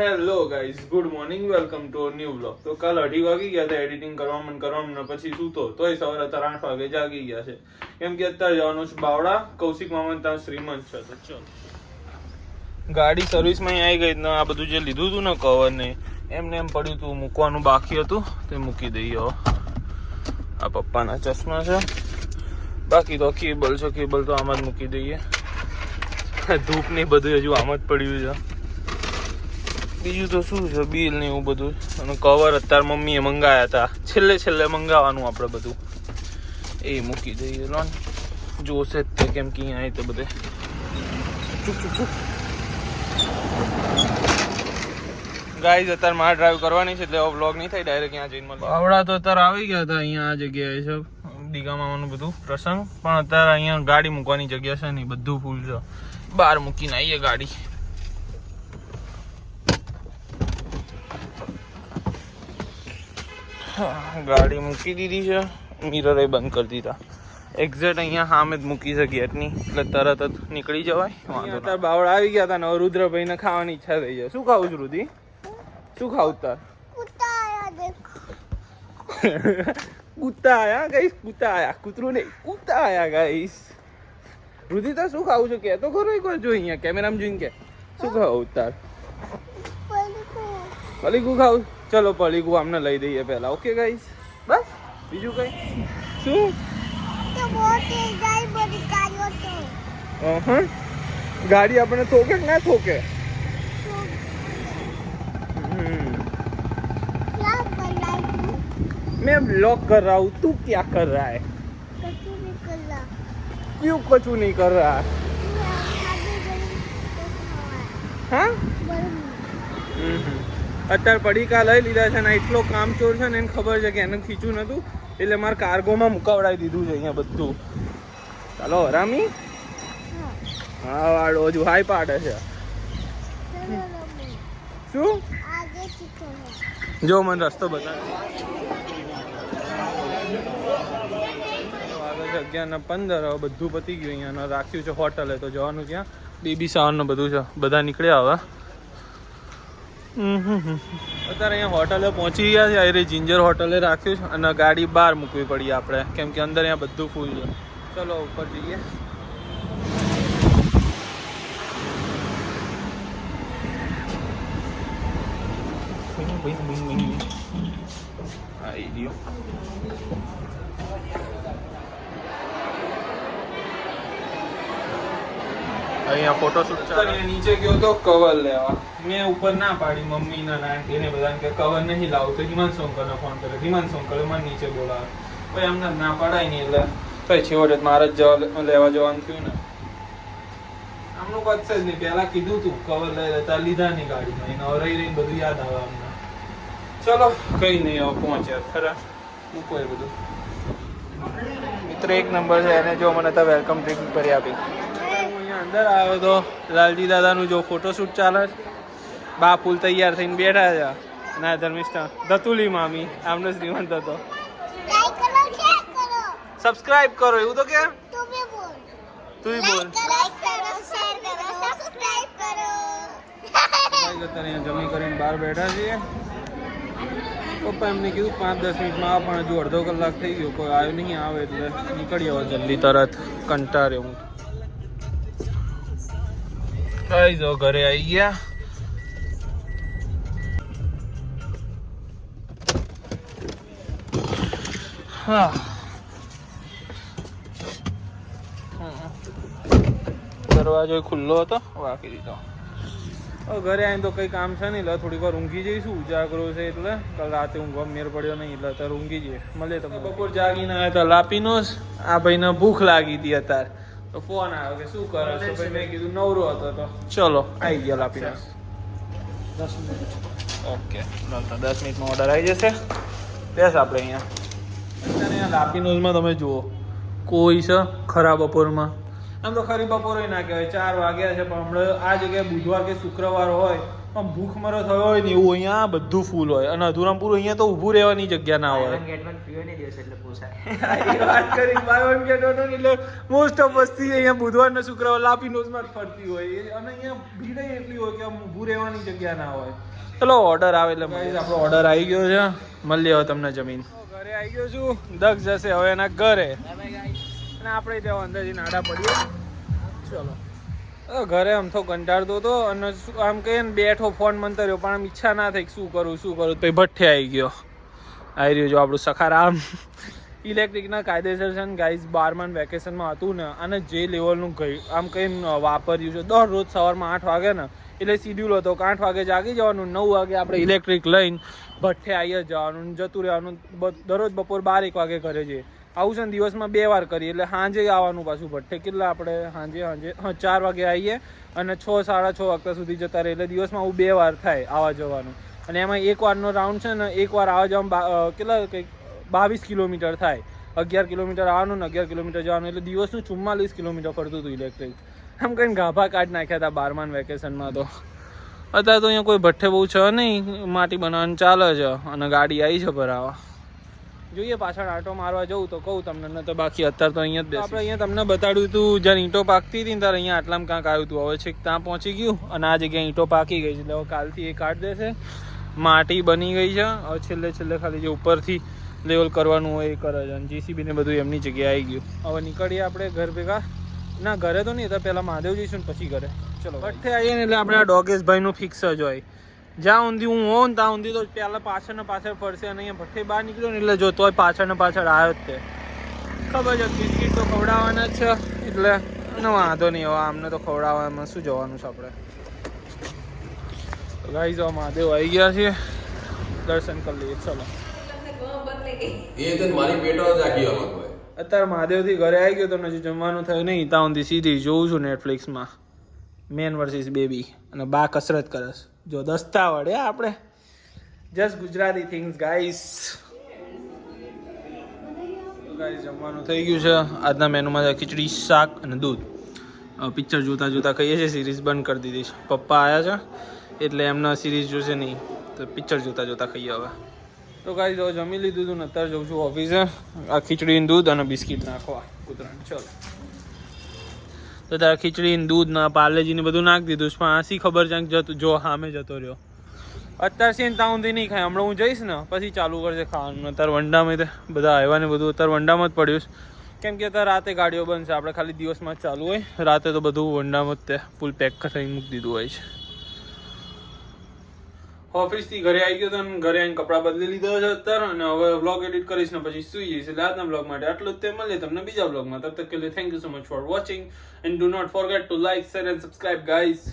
Hello guys, good morning, welcome to new blog. તો કાલ 2:30 વાગી ગયા હતા એડિટિંગ કરવામાં પછી સૂતો તોય સવારે અત્યારે 8 વાગે જાગી ગયા છે, કેમ કે અત્યારે જવાનું છે બાવડા. કૌશિક મામા ત્યાં શ્રીમંત છે. તો ચલો, ગાડી સર્વિસમાં આવી ગઈ ને આ બધું જે લીધું હતું ને કવર ને એમને એમ પડ્યું હતું, મૂકવાનું બાકી હતું તે મૂકી દઈએ. આ પપ્પાના ચશ્મા છે, બાકી તો કેબલ છે, કેબલ તો આમાં જ મૂકી દઈએ. ધૂપ ને બધું હજુ આમ જ પડ્યું છે. બીજું તો શું છે, બિલ ને એવું બધું. અને કવર અત્યારે મમ્મીએ મંગાવ્યા હતા, છેલ્લે મંગાવવાનું આપણે બધું, એ મૂકી દઈએ. લોન જોશે જ તે, કેમ કે અહીંયા તો બધે ચૂપ. ગાઈઝ અત્યારે મારે ડ્રાઈવ કરવાની છે, એટલે વ્લોગ નહીં થાય, ડાયરેક્ટ અહીંયા જઈને મળે. બાવડા તો અત્યારે આવી ગયા હતા, અહીંયા આ જગ્યાએ છે દીઘા મામાનું બધું પ્રસંગ, પણ અત્યારે અહીંયા ગાડી મૂકવાની જગ્યા છે નહીં, બધું ફૂલ છે. બહાર મૂકીને આવીએ ગાડી. ગાડી મૂકી દીધી છે, મિરર બંધ કરી દીધા. એક્ઝેક્ટ અહીંયા સામે જ મૂકી છે ગેટની, એટલે તરત જ નીકળી જવાય. અત્યારે બાવડા આવી ગયા હતા ને રુદ્રભાઈને ખાવાની ઈચ્છા થઈ જાય. શું ખાવું છું રુધિ? શું ખાવું તાર? કૂતા આયા ગાઈસ, કૂતા આયા, કૂતરું નહીં, કૂતા આયા ગાઈસ. રુધિ તાર શું ખાવું છે કે તો ખરો એક વાર જો અહીંયા કેમેરામાં જોઈને કે શું ખાવું તાર? પલીકું ખાવું? ચલો પલીકું આમને લઈ દઈએ પહેલા. ઓકે ગાઈસ, બસ બીજું કઈ શું? ગાડી આપણે થોકે કે ના થોકે? मैं ब्लॉग कर रहा हूँ, तू क्या कर रहा है? क्यों कचू नहीं कर रहा? हाँ? અત્યારે પડીકા લઈ લીધા છે ને એટલો કામચોર છે ને એને ખબર છે કે એને ખીચું નતું, એટલે મારે કાર્ગોમાં મુકાવડાવી દીધું છે અહીંયા બધું. ચાલો હરામી. હા વાળો હજુ હાઈ પાડે છે. શું જો મને રસ્તો બતાવે. 11:15 બધું પતી ગયું. અહીંયા રાખ્યું છે હોટલે, તો જવાનું ત્યાં બેબી શાવરનું બધું છે. બધા નીકળ્યા હવે. અત્યારે અહીંયા હોટલે પહોંચી ગયા છે. અરે જિંજર હોટલે રાખ્યું છે અને ગાડી બહાર મૂકવી પડી આપણે, કેમ કે અંદર અહીંયા બધું ફૂલ છે. ચલો ઉપર જઈએ. અહીંયા ફોટોશૂટ ચાલે. નીચે ગયો તો કવર લેવા, મેં ઉપર ના પાડી. મમ્મી ના એને બધાને કે કવર નહીં લાવું, તો હિમાંશુ અંકલને ફોન કર્યો. હિમાંશુ અંકલે મને નીચે બોલાવે, પછી અમને ના પડાય નહીં, એટલે કઈ છેવટે મારે જ લેવા જવાનું થયું ને. આમનું કચ્છ જ નહીં, પહેલા કીધું તું કવર લઈ લેતા, લીધા નહીં ગાડીમાં. એને રહી બધું યાદ આવે અમને. ચલો કઈ નહીં, હવે પહોંચ્યા ખરા. મૂકો એ બધું. મિત્ર એક નંબર છે, એને જો મને તો વેલકમ ડ્રિંક કરી આપી. અંદર આવ્યો તો લાલજી દાદાનું જો ફોટોશૂટ ચાલે છે. બા ફૂલ તૈયાર થઈને બેઠા છે. ના ધર્મિષ્ઠા દતુલી મામી આમનો શ્રીમંત હતો. સબસ્ક્રાઇબ કરો એવું તો કે તું બોલ. જમી કરીને બહાર બેઠા છીએ. પપ્પા એમને કીધું 5-10 મિનિટમાં આવે, પણ હજુ અડધો કલાક થઈ ગયો, કોઈ આવ્યો નહીં. આવે એટલે નીકળી આવો જલ્દી, તરત કંટાળ્યો હું. કઈ જો ઘરે આવી ગયા. હા દરવાજો ખુલ્લો હતો, વાંકી દીધો. ઘરે આવીને તો કઈ કામ છે નહીં, એટલે થોડીક વાર ઊંઘી જઈશું. ઉજાગરો છે એટલે કાલ રાતે ઊંઘવા મેર પડ્યો નહીં, એટલે અત્યારે ઊંઘી જઈએ. મળે તો બપોર જાગીને આવ્યા હતા લાપીનો. આ ભાઈને ભૂખ લાગી હતી અત્યારે, તો ફોન આવ્યો કે શું કરે છે. ભાઈ મેં કીધું નવરો હતો, તો ચલો આવી ગયા લાપીનો. 10 મિનિટ. ઓકે 10 મિનિટમાં ઓર્ડર આવી જશે. બેસ આપણે અહીંયા. અત્યારે અહીંયા લાપીનોઝમાં તમે જુઓ કોઈ છે ખરા બપોરમાં. આમ તો ખરી બપોરે ના કહેવાય, 4 વાગ્યા છે, પણ હમણાં આ જગ્યાએ બુધવાર કે શુક્રવાર હોય આમ ભૂખ મરો થયો હોય ને એવું અહીંયા બધું ફૂલ હોય અને અધુરામપુર અહીંયા તો ઊભું રહેવાની જગ્યા ના હોય વાત કરી બાય વન ગેટ વન એટલે મોસ્ટ ઓફ વસ્તી અહીંયા બુધવાર ને શુક્રવાર લાપીનોઝમાં જ ફરતી હોય અને અહીંયા ભીડ એટલી હોય કે આમ ઊભું રહેવાની જગ્યા ના હોય. ચલો ઓર્ડર આવે એટલે આપણો ઓર્ડર આવી ગયો છે. મળીએ હવે તમને જમીન. ઘરે આવી ગયો છું. દક્ષ જશે હવે એના ઘરે અને આપણે ત્યાં અંદરથી નાડા પડીએ. ચલો ઘરે આમ તો કંટાળતો હતો અને આમ કહીએ ને બેઠો ફોન મંતર્યો પણ આમ ઈચ્છા ના થઈ શું કરું પછી ભઠ્ઠે આવી ગયો. આવી રહ્યું જો આપણું સખારામ ઇલેક્ટ્રિકના કાયદેસર છે ને ગાઈઝ 12માં વેકેશનમાં હતું ને અને જે લેવલનું આમ કહીને વાપર્યું છે દરરોજ સવારમાં 8 વાગે ને એટલે શિડ્યુલ હતો કે 8 વાગે જાગી જવાનું 9 વાગે આપણે ઇલેક્ટ્રિક લઈને ભઠ્ઠે આવી જવાનું જતું રહેવાનું. દરરોજ બપોર 12-1 વાગે ઘરે જઈએ. આવું છે ને દિવસમાં 2 વાર કરીએ એટલે સાંજે આવવાનું પાછું ભઠ્ઠે. કેટલા આપણે સાંજે 4 વાગે આવીએ અને 6-6:30 વાગ્યા સુધી જતા રહીએ એટલે દિવસમાં આવું 2 વાર થાય આવવા જવાનું. અને એમાં 1 વારનો રાઉન્ડ છે ને 1 વાર આવવા જવામાં કેટલા કંઈક 22 કિલોમીટર થાય. 11 કિલોમીટર આવવાનું ને 11 કિલોમીટર જવાનું એટલે દિવસનું 44 કિલોમીટર ફરતું હતું ઇલેક્ટ્રિક. આમ કંઈ ગાભા કાઢ નાખ્યા હતા 12માં વેકેશનમાં તો. અત્યારે તો અહીંયા કોઈ ભઠ્ઠે બહુ છે નહીં, માટી બનાવવાનું ચાલે છે અને ગાડી આવી છે ભરાવા. જોઈએ પાછળ આંટો મારવા જવું તો કહું તમને, ન તો બાકી અત્યારે તો અહીંયા જ આપણે અહીંયા તમને બતાડ્યું હતું જ્યારે ઈંટો પાકતી હતી ને ત્યારે અહીંયા આટલામાં ક્યાંક આવ્યું હતું. હવે છેક ત્યાં પહોંચી ગયું અને આ જગ્યાએ ઈંટો પાકી ગઈ છે એટલે હવે કાલથી એ કાઢ દેશે. માટી બની ગઈ છે. હવે છેલ્લે ખાલી જે ઉપરથી લેવલ કરવાનું હોય એ કરે છે અને જીસીબી ને બધું એમની જગ્યાએ આવી ગયું. હવે નીકળીએ આપણે ઘર ભેગા. ના ઘરે તો નહીં, તો પહેલાં મહાદેવ જઈશું ને પછી ઘરે. ચલો ભઠ્ઠે આવીએ ને એટલે આપણે આ ડોગેશભાઈનું ફિક્સ જ હોય. જ્યાં ઊંધી હું હોઉં ને ત્યાં ઊંધી તો પહેલાં પાછળ ફરશે અને અહીંયા ભઠ્ઠે બહાર નીકળ્યો ને એટલે જો તોય પાછળ આવ્યો જ તે. ખબર છે બિસ્કીટ તો ખવડાવવાના જ છે એટલે વાંધો નહીં. હવે આમને તો ખવડાવવામાં શું જવાનું છે આપણે. ગાઈઝ હવે મહાદેવ આવી ગયા છે, દર્શન કરી લઈએ. ચલો અત્યારે મહાદેવથી ઘરે આવી ગયો તો હજી જમવાનું થયું નહીં. ત્યાં ઊંધી સીધી જોઉં છું નેટફ્લિક્સમાં મેન વર્સિસ બેબી અને બા કસરત કરે જો દસ્તા વડે આપણે just Gujarati things guys. Guys જમવાનું થઈ ગયું છે. આજના મેનુમાં છે ખીચડી, શાક અને દૂધ. પિક્ચર જોતા કહીએ છીએ સિરીઝ બંધ કરી દીધી છે. પપ્પા આવ્યા છે એટલે એમને સિરીઝ જોશે નહીં તો પિક્ચર જોતા ખાઈએ હવે. તો ગાઈસ હવે જમી લીધું હતું ને અત્યારે જઉં છું ઓફિસે. આ ખીચડી, દૂધ અને બિસ્કિટ નાખવા કૂતરાને. ચલો તો તારે ખીચડી, દૂધ ના પાર્લેજીને બધું નાખી દીધું પણ આસી ખબર છે જતું જો સામે જતો રહ્યો. અત્યારે છે ને ત્યાં ઊંધી નહીં ખાય. હમણાં હું જઈશ ને પછી ચાલુ કરશે ખાવાનું. અત્યારે વંડામાં બધા આવ્યા ને બધું અત્યારે વંડામાં જ પડ્યું કેમ કે અત્યારે રાતે ગાડીઓ બનશે. આપણે ખાલી દિવસમાં જ ચાલુ હોય, રાતે તો બધું વંડામાં જ તે ફૂલ પેક કરીને મૂકી દીધું હોય છે. ઓફિસથી ઘરે આવી ગયો તો ઘરે આવીને કપડાં બદલી લીધો છે અત્યારે અને હવે વ્લોગ એડિટ કરીશ ને પછી સુઈ જઈશ. એટલે આજના વ્લોગ માટે આટલું જ. તે મળીએ તમને બીજા વ્લોગમાં. તબ તક કે લીએ thank you so much for watching and do not forget to like, share and subscribe guys.